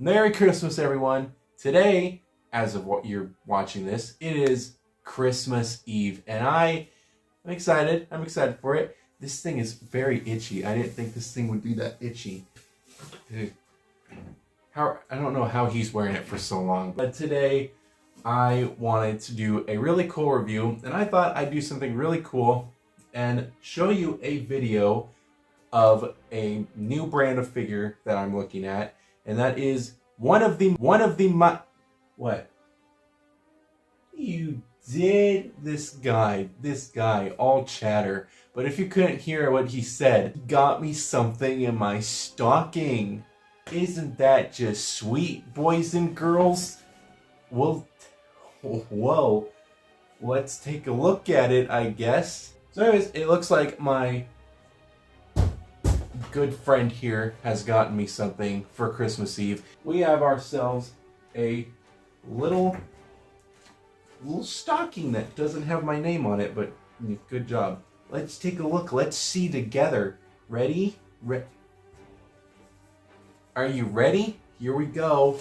Merry Christmas, everyone. Today, as of what you're watching this, it is Christmas Eve, and I'm excited. I'm excited for it. This thing is very itchy. I didn't think this thing would be that itchy. I don't know how he's wearing it for so long, but today I wanted to do a really cool review, and I thought I'd do something really cool and show you a video of a new brand of figure that I'm looking at, and that is what you did. This guy all chatter, but if you couldn't hear what he said, he got me something in my stocking. Isn't that just sweet, boys and girls? Well, whoa, let's take a look at it, I guess. So anyways, it looks like my good friend here has gotten me something for Christmas Eve. We have ourselves a little stocking that doesn't have my name on it, but good job. Let's take a look. Let's see together. Ready? Are you ready? Here we go.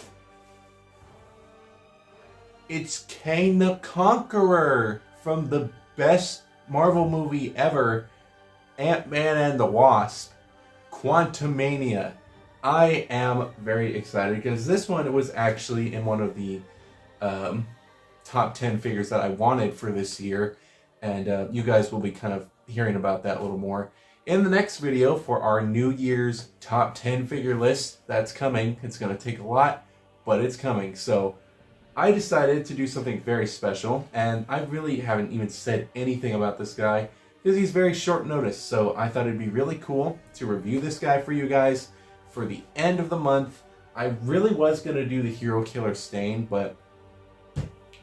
It's Kang the Conqueror from the best Marvel movie ever, Ant-Man and the Wasp Quantumania. I am very excited because this one was actually in one of the top 10 figures that I wanted for this year, and you guys will be kind of hearing about that a little more in the next video for our New Year's top 10 figure list. That's coming. It's going to take a lot, but it's coming. So I decided to do something very special, and I really haven't even said anything about this guy because he's very short notice. So I thought it'd be really cool to review this guy for you guys for the end of the month. I really was going to do the Hero Killer Stain, but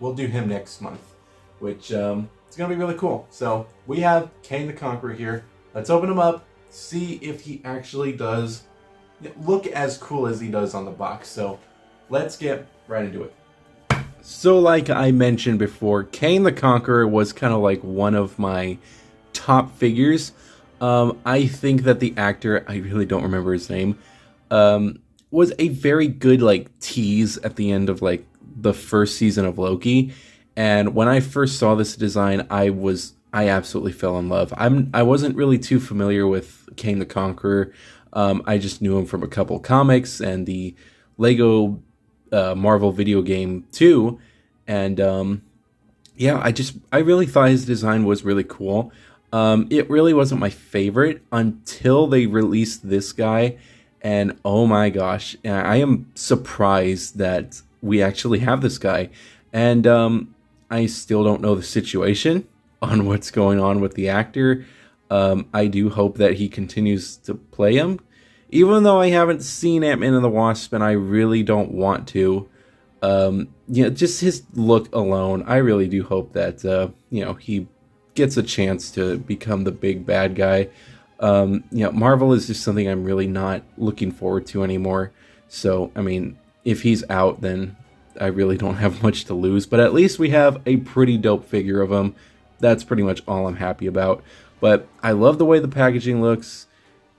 we'll do him next month, which it's going to be really cool. So we have Kang the Conqueror here. Let's open him up, see if he actually does look as cool as he does on the box. So let's get right into it. So like I mentioned before, Kang the Conqueror was kind of like one of my top figures. I think that the actor, I really don't remember his name, was a very good like tease at the end of like the first season of Loki. And when I first saw this design, I absolutely fell in love. I wasn't really too familiar with Kang the Conqueror. I just knew him from a couple comics and the Lego Marvel video game too. And yeah, I really thought his design was really cool. It really wasn't my favorite until they released this guy. And oh my gosh, I am surprised that we actually have this guy. And I still don't know the situation on what's going on with the actor. I do hope that he continues to play him, even though I haven't seen Ant-Man and the Wasp, and I really don't want to. Just his look alone, I really do hope that he gets a chance to become the big bad guy. Marvel is just something I'm really not looking forward to anymore. So, I mean, if he's out, then I really don't have much to lose. But at least we have a pretty dope figure of him. That's pretty much all I'm happy about. But I love the way the packaging looks.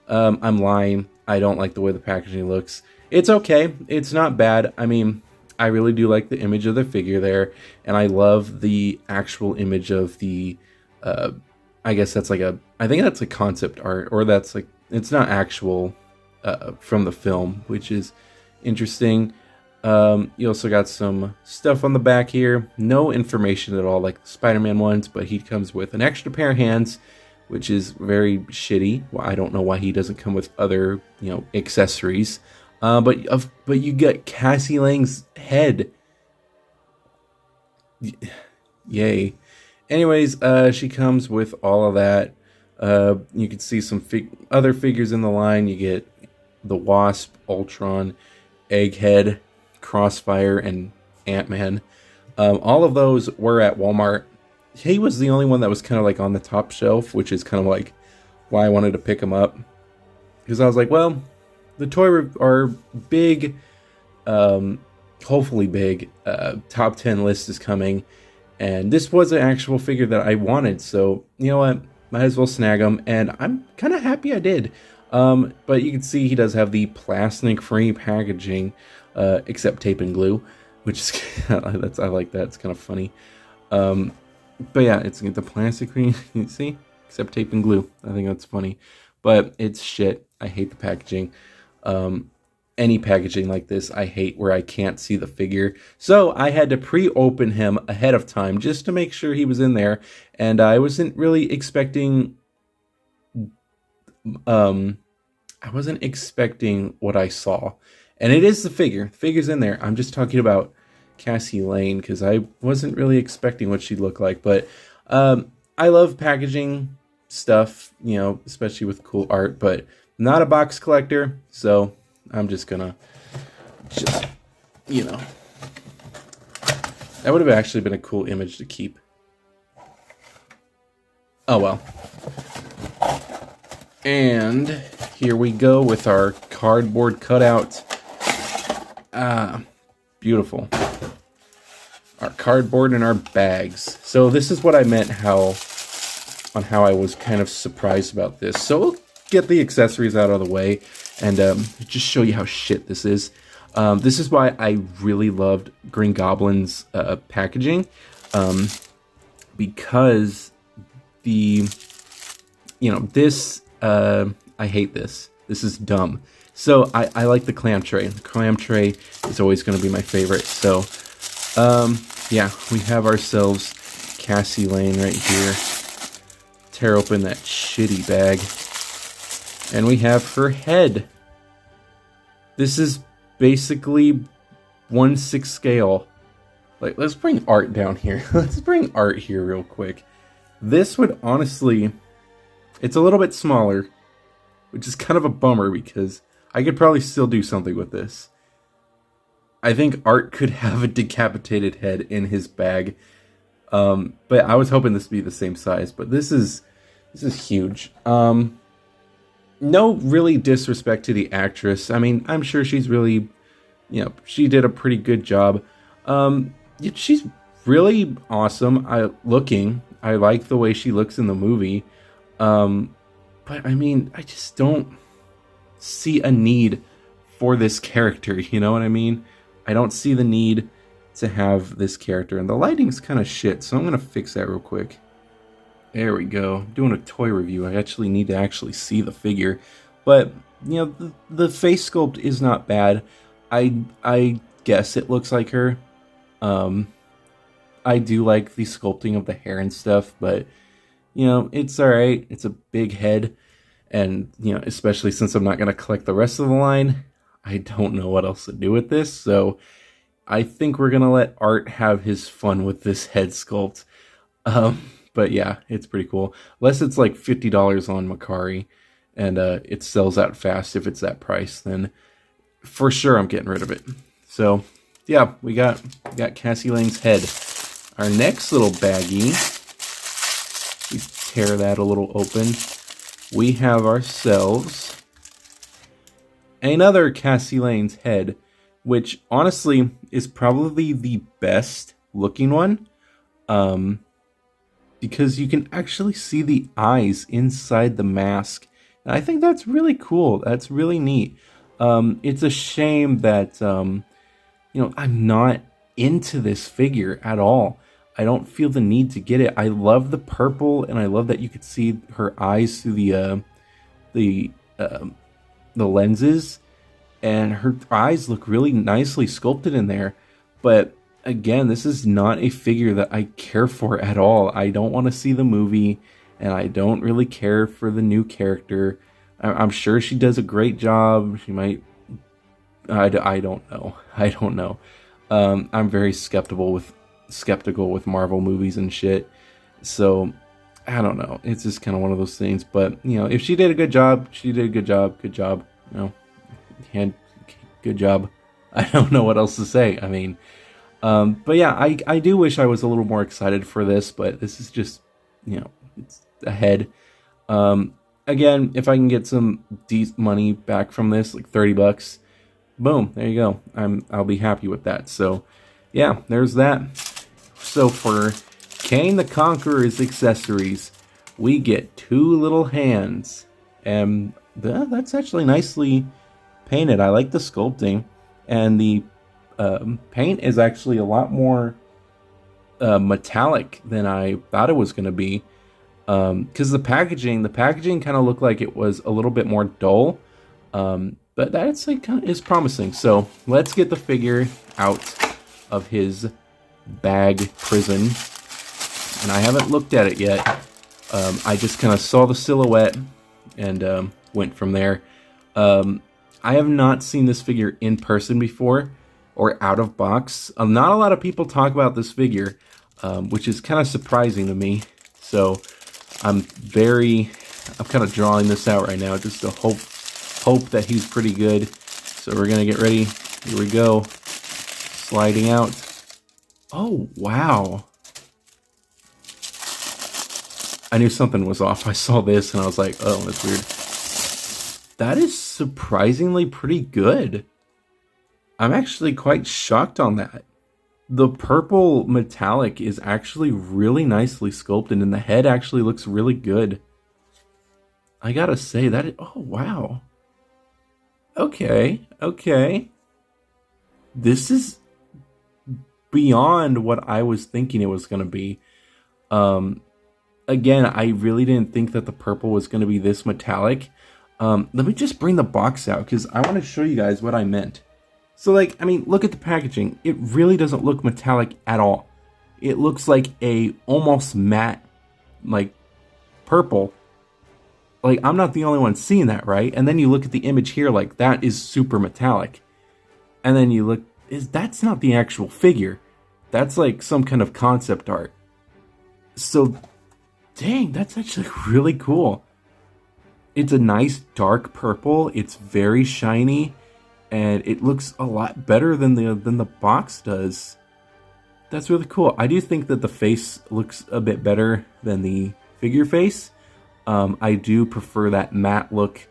I'm lying. I don't like the way the packaging looks. It's okay. It's not bad. I mean, I really do like the image of the figure there. And I love the actual image of the... I guess that's like I think that's a concept art. Or that's like... It's not actual from the film, which is interesting. You also got some stuff on the back here. No information at all like the Spider-Man ones, but he comes with an extra pair of hands, which is very shitty. Well, I don't know why he doesn't come with other, accessories. But you get Cassie Lang's head. Yay. Anyways, she comes with all of that. You can see some other figures in the line. You get the Wasp, Ultron, Egghead, Crossfire, and Ant-Man. All of those were at Walmart. He was the only one that was kind of like on the top shelf, which is kind of like why I wanted to pick him up. Because I was like, well, the toy are big, hopefully big, top 10 list is coming. And this was an actual figure that I wanted. So, you know what? Might as well snag him. And I'm kind of happy I did. But you can see he does have the plastic-free packaging. except tape and glue, which is I like that. It's kind of funny. But yeah, it's the plastic green. You see, except tape and glue. I think that's funny, but it's shit. I hate the packaging. Any packaging like this, I hate, where I can't see the figure. So I had to pre-open him ahead of time just to make sure he was in there, and I wasn't really expecting. I wasn't expecting what I saw, and it is the figure. The figure's in there. I'm just talking about Cassie Lane because I wasn't really expecting what she'd look like, but I love packaging stuff, you know, especially with cool art, but I'm not a box collector, so I'm just gonna you know, that would have actually been a cool image to keep. Oh well. And here we go with our cardboard cutout. Beautiful. Our cardboard and our bags. So this is what I meant how I was kind of surprised about this. So we'll get the accessories out of the way and just show you how shit this is. This is why I really loved Green Goblin's packaging, because this, I hate this. This is dumb. So I like the clam tray. The clam tray is always going to be my favorite. So, yeah, we have ourselves Cassie Lane right here. Tear open that shitty bag. And we have her head. This is basically 1/6 scale. Like, let's bring art down here. Let's bring art here real quick. This would honestly... It's a little bit smaller, which is kind of a bummer because I could probably still do something with this. I think Art could have a decapitated head in his bag. But I was hoping this would be the same size, but this is huge. No really disrespect to the actress. I mean, I'm sure she's really, she did a pretty good job. She's really awesome looking. I like the way she looks in the movie. But I mean, I just don't see a need for this character, you know what I mean? I don't see the need to have this character, and the lighting's kind of shit, so I'm gonna fix that real quick. There we go. I'm doing a toy review. I actually need to see the figure, but the face sculpt is not bad. I guess it looks like her. I do like the sculpting of the hair and stuff, but it's all right. It's a big head, and especially since I'm not gonna collect the rest of the line, I don't know what else to do with this. So I think we're gonna let Art have his fun with this head sculpt. But yeah, it's pretty cool. Unless it's like $50 on Macari, and it sells out fast. If it's that price, then for sure I'm getting rid of it. So yeah, we got Cassie Lane's head. Our next little baggie, we tear that a little open. We have ourselves another Cassie Lane's head, which honestly is probably the best looking one. Because you can actually see the eyes inside the mask. And I think that's really cool. That's really neat. It's a shame that, I'm not into this figure at all. I don't feel the need to get it. I love the purple, and I love that you could see her eyes through the lenses, and her eyes look really nicely sculpted in there. But again, this is not a figure that I care for at all. I don't want to see the movie, and I don't really care for the new character. I'm sure she does a great job. She might. I don't know. I don't know. I'm very skeptical with Marvel movies and shit. So I don't know. It's just kind of one of those things. But if she did a good job, she did a good job. Good job. Good job. I don't know what else to say. I mean. But yeah, I do wish I was a little more excited for this, but this is just, it's ahead. Again, if I can get some decent money back from this, like $30, boom, there you go. I'll be happy with that. So yeah, there's that. So for Kang the Conqueror's accessories, we get 2 little hands, and that's actually nicely painted. I like the sculpting. and the paint is actually a lot more metallic than I thought it was going to be. Because the packaging kind of looked like it was a little bit more dull, but that's like is promising. So let's get the figure out of his bag prison, and I haven't looked at it yet. I just kind of saw the silhouette and went from there. I have not seen this figure in person before or out of box. Not a lot of people talk about this figure, which is kind of surprising to me. So I'm kind of drawing this out right now just to hope that he's pretty good. So we're gonna get ready. Here we go. Sliding out. Oh, wow. I knew something was off. I saw this and I was like, oh, that's weird. That is surprisingly pretty good. I'm actually quite shocked on that. The purple metallic is actually really nicely sculpted, and the head actually looks really good. I gotta say that. Oh, wow. Okay. This is beyond what I was thinking it was gonna be. Again, I really didn't think that the purple was gonna be this metallic. Let me just bring the box out because I want to show you guys what I meant. So, like, I mean, look at the packaging. It really doesn't look metallic at all. It looks like a almost matte, like, purple. Like, I'm not the only one seeing that, right? And then you look at the image here, like, that is super metallic. And then you look, that's not the actual figure. That's like some kind of concept art. So, dang, that's actually really cool. It's a nice dark purple. It's very shiny, and it looks a lot better than the box does. That's really cool. I do think that the face looks a bit better than the figure face. I do prefer that matte look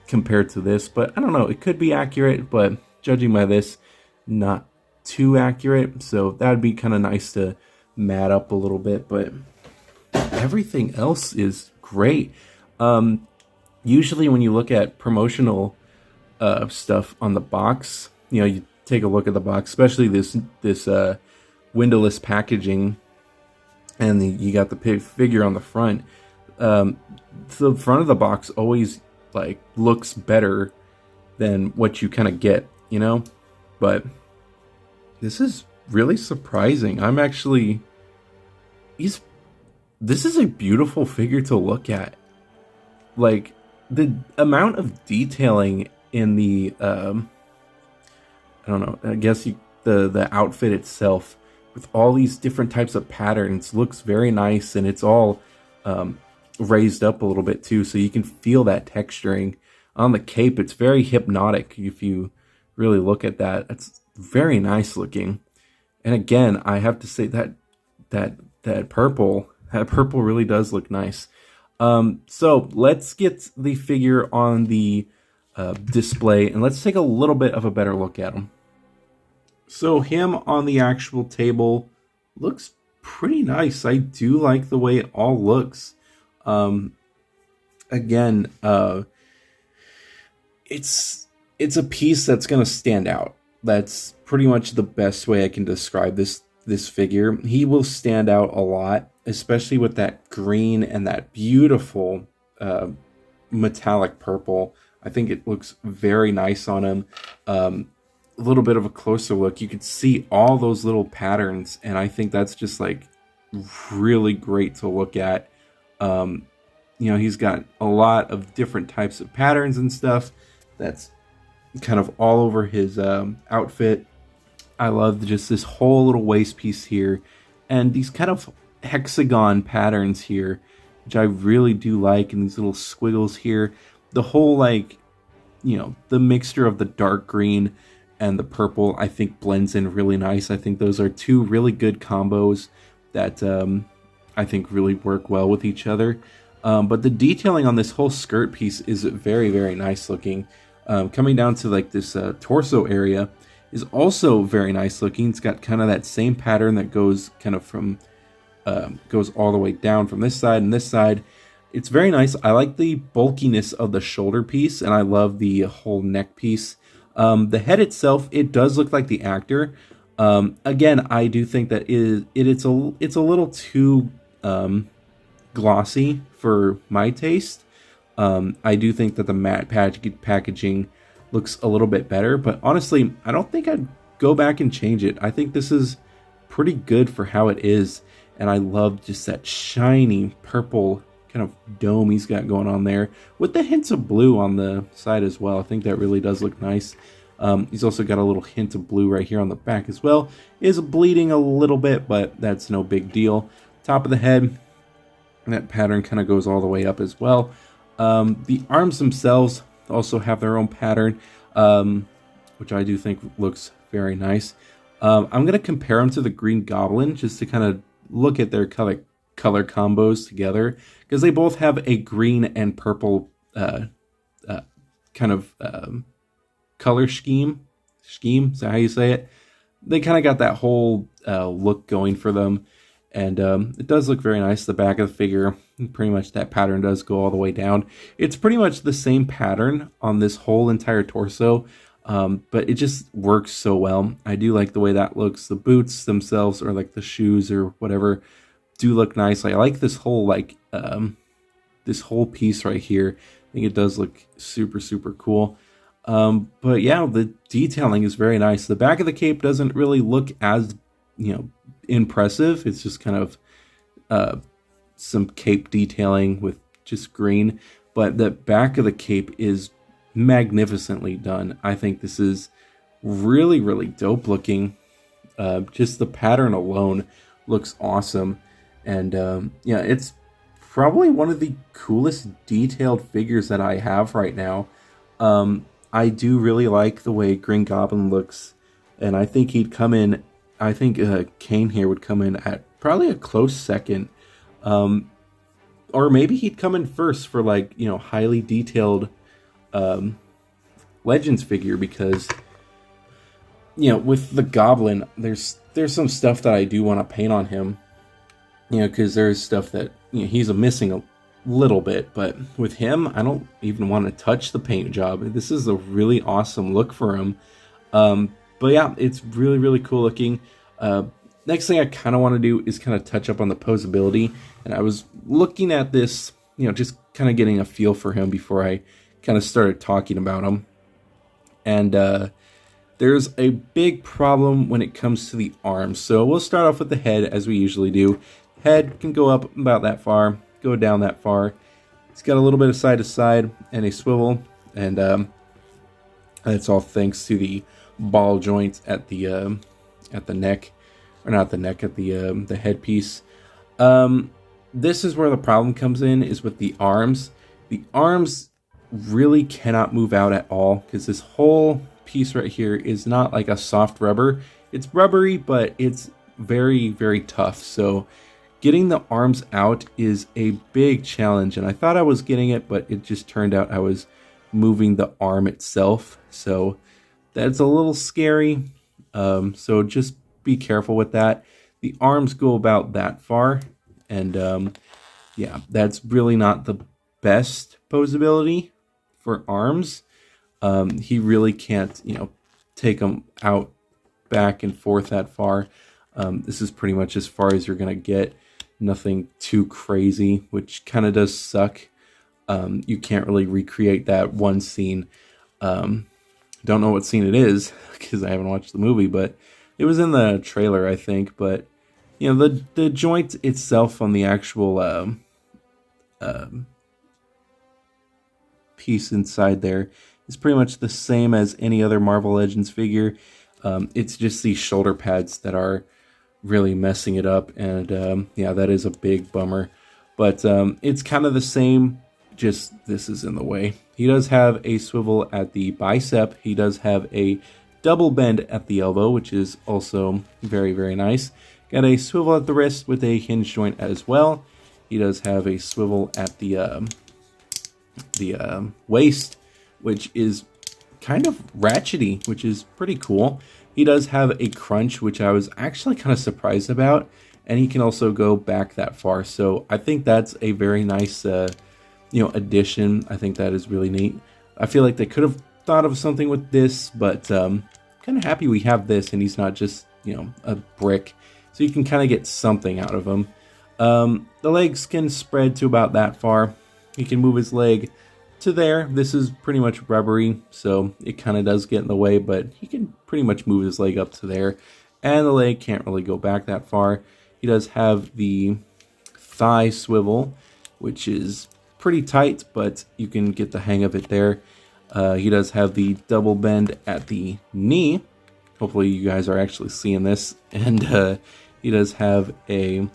compared to this, but I don't know. It could be accurate, but judging by this, not too accurate. So that would be kind of nice to matte up a little bit, but everything else is great. Usually when you look at promotional stuff on the box, you know, you take a look at the box, especially this windowless packaging, and you got the figure on the front. The front of the box always like looks better than what you kind of get, you know. But this is really surprising. I'm actually, this is a beautiful figure to look at. Like, the amount of detailing in the, I don't know, I guess the outfit itself, with all these different types of patterns, looks very nice, and it's all raised up a little bit too, so you can feel that texturing. On the cape, it's very hypnotic if you really look at that. It's very nice looking. And again, I have to say that purple really does look nice. So let's get the figure on the display, and let's take a little bit of a better look at him. So him on the actual table looks pretty nice. I do like the way it all looks. Again, it's a piece that's going to stand out. That's pretty much the best way I can describe this figure. He will stand out a lot, especially with that green and that beautiful metallic purple. I think it looks very nice on him. A little bit of a closer look, you could see all those little patterns, and I think that's just like really great to look at. You know, he's got a lot of different types of patterns and stuff that's kind of all over his outfit. I love just this whole little waist piece here, and these kind of hexagon patterns here, which I really do like, and these little squiggles here. The whole, like, you know, the mixture of the dark green and the purple, I think blends in really nice. I think those are two really good combos that I think really work well with each other. But the detailing on this whole skirt piece is very, very nice looking. Coming down to like this torso area is also very nice looking. It's got kind of that same pattern that goes kind of from goes all the way down from this side and this side. It's very nice. I like the bulkiness of the shoulder piece, and I love the whole neck piece. The head itself, it does look like the actor. Again, I do think that it's a little too glossy for my taste. I do think that the matte packaging looks a little bit better, but honestly, I don't think I'd go back and change it. I think this is pretty good for how it is, and I love just that shiny purple kind of dome he's got going on there with the hints of blue on the side as well. I think that really does look nice. He's also got a little hint of blue right here on the back as well. Is bleeding a little bit, but that's no big deal. Top of the head, that pattern kind of goes all the way up as well. The arms themselves also have their own pattern, which I do think looks very nice. I'm going to compare them to the Green Goblin just to kind of look at their color combos together, because they both have a green and purple kind of color scheme. Is that how you say it? They kind of got that whole look going for them, and it does look very nice. The back of the figure, pretty much that pattern does go all the way down. It's pretty much the same pattern on this whole entire torso, but it just works so well. I do like the way that looks. The boots themselves, or like the shoes or whatever, do look nice. I like this whole this whole piece right here. I think it does look super, super cool. But yeah, the detailing is very nice. The back of the cape doesn't really look as, impressive. It's just kind of some cape detailing with just green, but the back of the cape is magnificently done. I think this is really, really dope looking. Just the pattern alone looks awesome. And yeah, it's probably one of the coolest detailed figures that I have right now. I do really like the way Green Goblin looks, and I think he'd come in, I think Kane here would come in at probably a close second, or maybe he'd come in first for highly detailed Legends figure, because with the Goblin, there's some stuff that I do want to paint on him, because there's stuff that he's missing a little bit, but with him, I don't even want to touch the paint job. This is a really awesome look for him. But yeah, it's really, really cool looking. Next thing I kind of want to do is kind of touch up on the posability, and I was looking at this, just kind of getting a feel for him before I kind of started talking about him. And there's a big problem when it comes to the arms. So we'll start off with the head, as we usually do. Head can go up about that far, go down that far. It's got a little bit of side to side and a swivel, and that's all thanks to the ball joints at the neck, or not the neck, at the headpiece. This is where the problem comes in, is with the arms. The arms really cannot move out at all, because this whole piece right here is not like a soft rubber. It's rubbery, but it's very, very tough. So getting the arms out is a big challenge, and I thought I was getting it, but it just turned out I was moving the arm itself. So that's a little scary. So just be careful with that. The arms go about that far, and yeah, that's really not the best posability for arms. He really can't, take them out back and forth that far. This is pretty much as far as you're gonna get. Nothing too crazy, which kind of does suck. You can't really recreate that one scene. Don't know what scene it is, because I haven't watched the movie, but it was in the trailer, I think. But the joint itself on the actual piece inside there is pretty much the same as any other Marvel Legends figure. It's just these shoulder pads that are really messing it up, and yeah, that is a big bummer. But it's kind of the same, just this is in the way. He does have a swivel at the bicep. He does have a double bend at the elbow, which is also very, very nice. Got a swivel at the wrist with a hinge joint as well. He does have a swivel at the waist, which is kind of ratchety, which is pretty cool. He does have a crunch, which I was actually kind of surprised about, and he can also go back that far. So I think that's a very nice, addition. I think that is really neat. I feel like they could have thought of something with this, but kind of happy we have this and he's not just, a brick. So you can kind of get something out of him. The legs can spread to about that far. He can move his leg to there. This is pretty much rubbery, so it kind of does get in the way, but he can pretty much move his leg up to there. And the leg can't really go back that far. He does have the thigh swivel, which is pretty tight, but you can get the hang of it there. He does have the double bend at the knee. Hopefully you guys are actually seeing this. And he does have a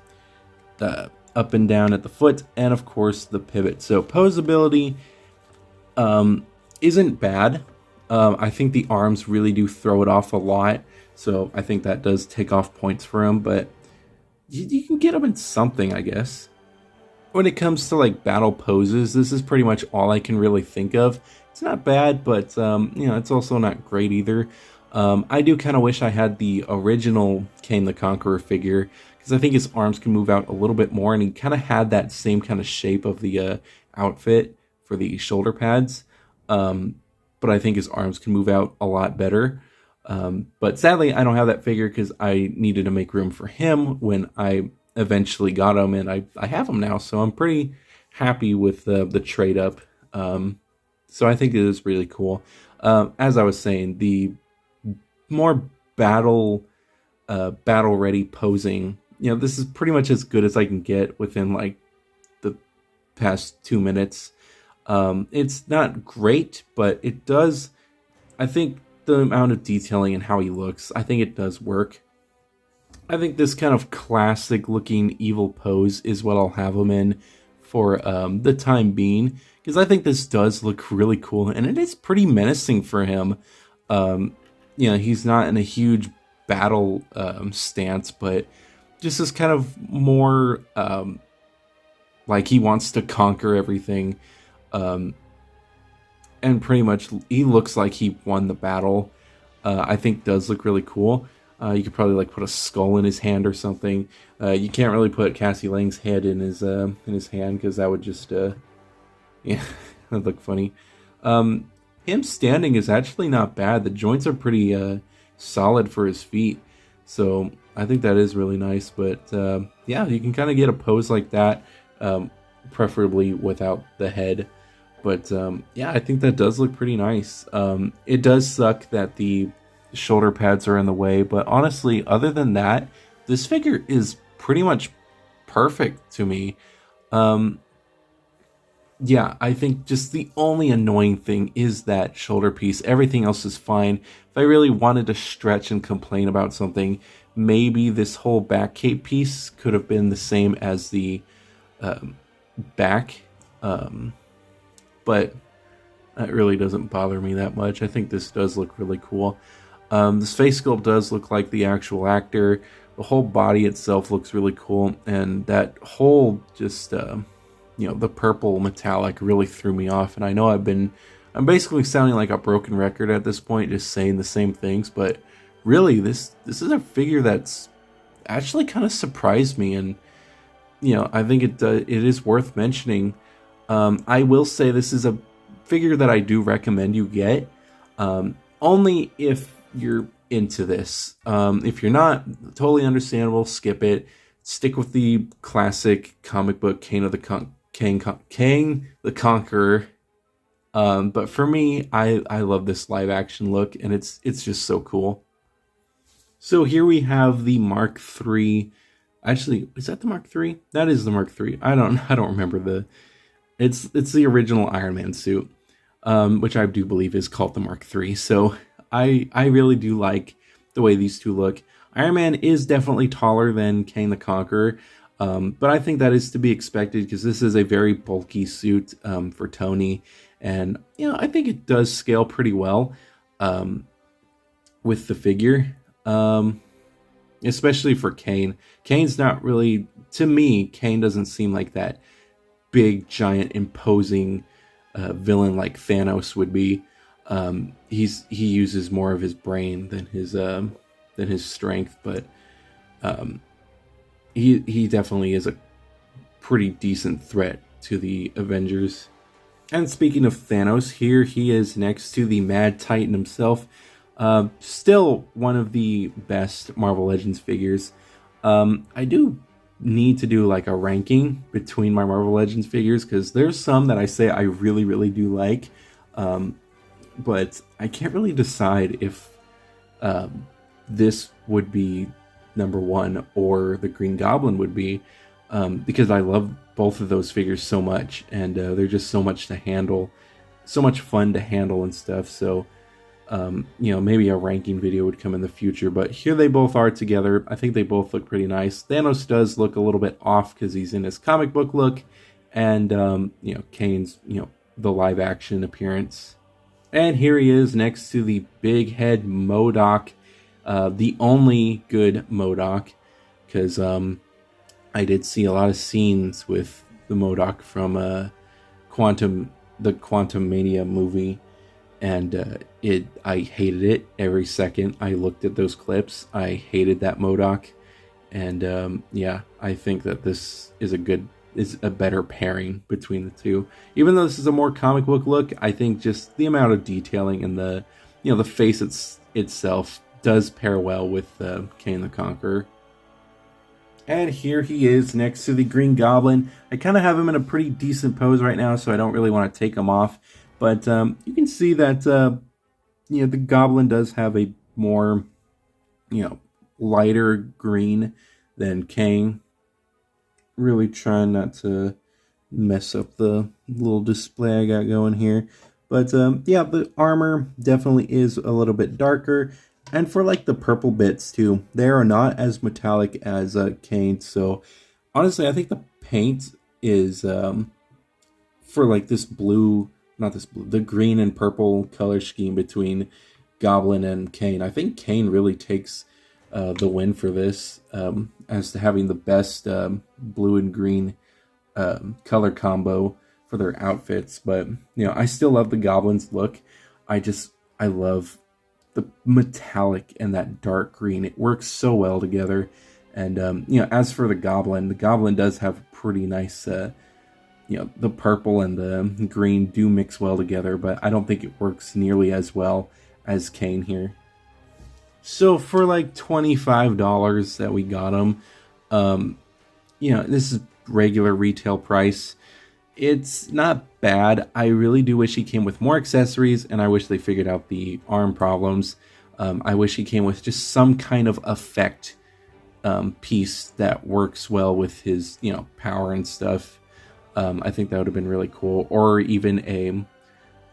up and down at the foot, and of course the pivot. So posability isn't bad. I think the arms really do throw it off a lot, so I think that does take off points for him, but you can get him in something, I guess. When it comes to like battle poses, this is pretty much all I can really think of. It's not bad, but it's also not great either. I do kind of wish I had the original Kang the Conqueror figure, because I think his arms can move out a little bit more, and he kind of had that same kind of shape of the outfit for the shoulder pads. But I think his arms can move out a lot better. But sadly, I don't have that figure because I needed to make room for him when I eventually got him, and I have him now, so I'm pretty happy with the trade up. So I think it is really cool. As I was saying, the more battle ready posing, this is pretty much as good as I can get within like the past 2 minutes. It's not great, but it does, I think the amount of detailing and how he looks, I think it does work. I think this kind of classic looking evil pose is what I'll have him in for the time being, because I think this does look really cool, and it is pretty menacing for him. He's not in a huge battle stance, but just is kind of more like he wants to conquer everything. And pretty much he looks like he won the battle. I think does look really cool. You could probably like put a skull in his hand or something. You can't really put Cassie Lang's head in his hand, because that would just that'd look funny. Him standing is actually not bad. The joints are pretty solid for his feet, so I think that is really nice. But you can kind of get a pose like that, preferably without the head. But I think that does look pretty nice. It does suck that the shoulder pads are in the way, but honestly, other than that, this figure is pretty much perfect to me. I think just the only annoying thing is that shoulder piece. Everything else is fine. If I really wanted to stretch and complain about something, maybe this whole back cape piece could have been the same as the back. But that really doesn't bother me that much. I think this does look really cool. This face sculpt does look like the actual actor. The whole body itself looks really cool, and that whole just the purple metallic really threw me off. And I know I'm basically sounding like a broken record at this point, just saying the same things, but really this is a figure that's actually kind of surprised me, and I think it is worth mentioning. I will say this is a figure that I do recommend you get, only if you're into this. If you're not, totally understandable, skip it. Stick with the classic comic book Kang the Conqueror. But for me, I love this live action look, and it's just so cool. So here we have the Mark III. Actually, is that the Mark III? That is the Mark III. I don't remember it's the original Iron Man suit, which I do believe is called the Mark III. So I really do like the way these two look. Iron Man is definitely taller than Kang the Conqueror, but I think that is to be expected because this is a very bulky suit for Tony, and I think it does scale pretty well with the figure, especially for Kang. Kane's not really, to me, Kang doesn't seem like that big, giant, imposing villain like Thanos would be. He uses more of his brain than his strength, but he definitely is a pretty decent threat to the Avengers. And speaking of Thanos, here he is next to the Mad Titan himself. Still one of the best Marvel Legends figures. I do need to do like a ranking between my Marvel Legends figures because there's some that I say I really, really do like. But I can't really decide if this would be number one or the Green Goblin would be, because I love both of those figures so much, and they're just so much to handle, so much fun to handle and stuff. So maybe a ranking video would come in the future, but here they both are together. I think they both look pretty nice. Thanos does look a little bit off because he's in his comic book look, and Kane's the live action appearance. And here he is next to the big head MODOK, the only good MODOK, because I did see a lot of scenes with the MODOK from the Quantumania movie, and I hated it every second I looked at those clips. I hated that MODOK, and I think that this is a better pairing between the two. Even though this is a more comic book look, I think just the amount of detailing in the face itself does pair well with Kang the Conqueror. And here he is next to the Green Goblin. I kind of have him in a pretty decent pose right now, so I don't really want to take him off. But you can see that the Goblin does have a more lighter green than Kang. Really trying not to mess up the little display I got going here. But the armor definitely is a little bit darker. And for like the purple bits too, they are not as metallic as Kane. So honestly, I think the paint is for like this blue, not this blue, the green and purple color scheme between Goblin and Kane. I think Kane really takes the win for this, as to having the best blue and green color combo for their outfits. But I still love the Goblin's look. I love the metallic and that dark green. It works so well together. And as for the Goblin does have a pretty nice the purple and the green do mix well together, but I don't think it works nearly as well as Kane here. So for like $25 that we got him, this is regular retail price. It's not bad. I really do wish he came with more accessories, and I wish they figured out the arm problems. I wish he came with just some kind of effect piece that works well with his power and stuff. I think that would have been really cool. Or even a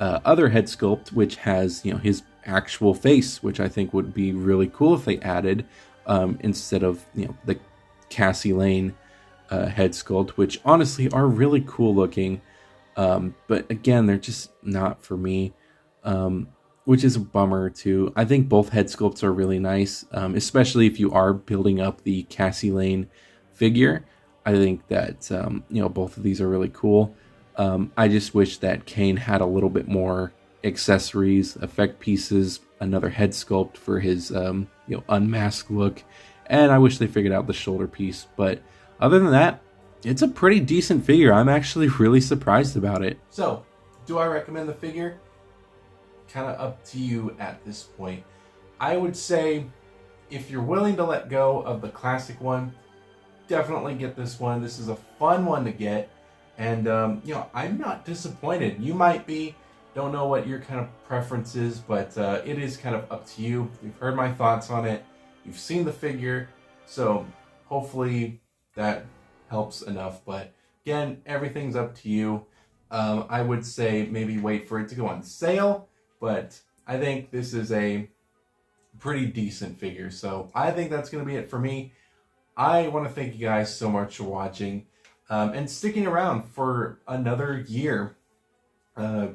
other head sculpt which has his actual face, which I think would be really cool if they added, instead of the Cassie Lane head sculpt, which honestly are really cool looking, but again they're just not for me, which is a bummer too. I think both head sculpts are really nice, especially if you are building up the Cassie Lane figure. I think that both of these are really cool. I just wish that Kane had a little bit more accessories, effect pieces, another head sculpt for his unmasked look, and I wish they figured out the shoulder piece. But other than that, it's a pretty decent figure. I'm actually really surprised about it. So, do I recommend the figure? Kind of up to you at this point. I would say if you're willing to let go of the classic one, definitely get this one. This is a fun one to get, and I'm not disappointed. You might be. Don't know what your kind of preference is, but it is kind of up to you. You've heard my thoughts on it. You've seen the figure, so hopefully that helps enough. But again, everything's up to you. I would say maybe wait for it to go on sale, but I think this is a pretty decent figure. So I think that's going to be it for me. I want to thank you guys so much for watching and sticking around for another year.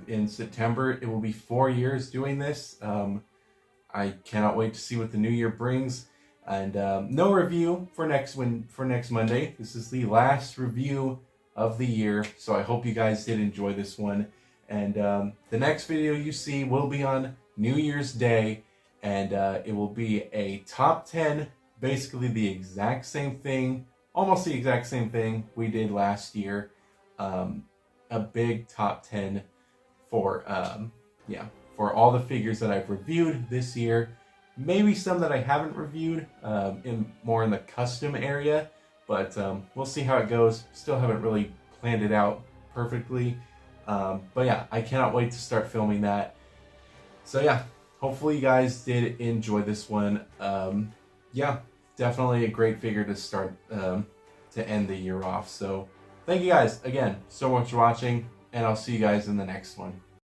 In September, it will be 4 years doing this. I cannot wait to see what the new year brings. And no review for next Monday. This is the last review of the year, so I hope you guys did enjoy this one. And the next video you see will be on New Year's Day, and it will be a top 10, basically the exact same thing, almost the exact same thing we did last year. A big top 10 for for all the figures that I've reviewed this year. Maybe some that I haven't reviewed in the custom area, but we'll see how it goes. Still haven't really planned it out perfectly, but yeah, I cannot wait to start filming that. So yeah, hopefully you guys did enjoy this one. Yeah, definitely a great figure to start to end the year off. So thank you guys again so much for watching, and I'll see you guys in the next one.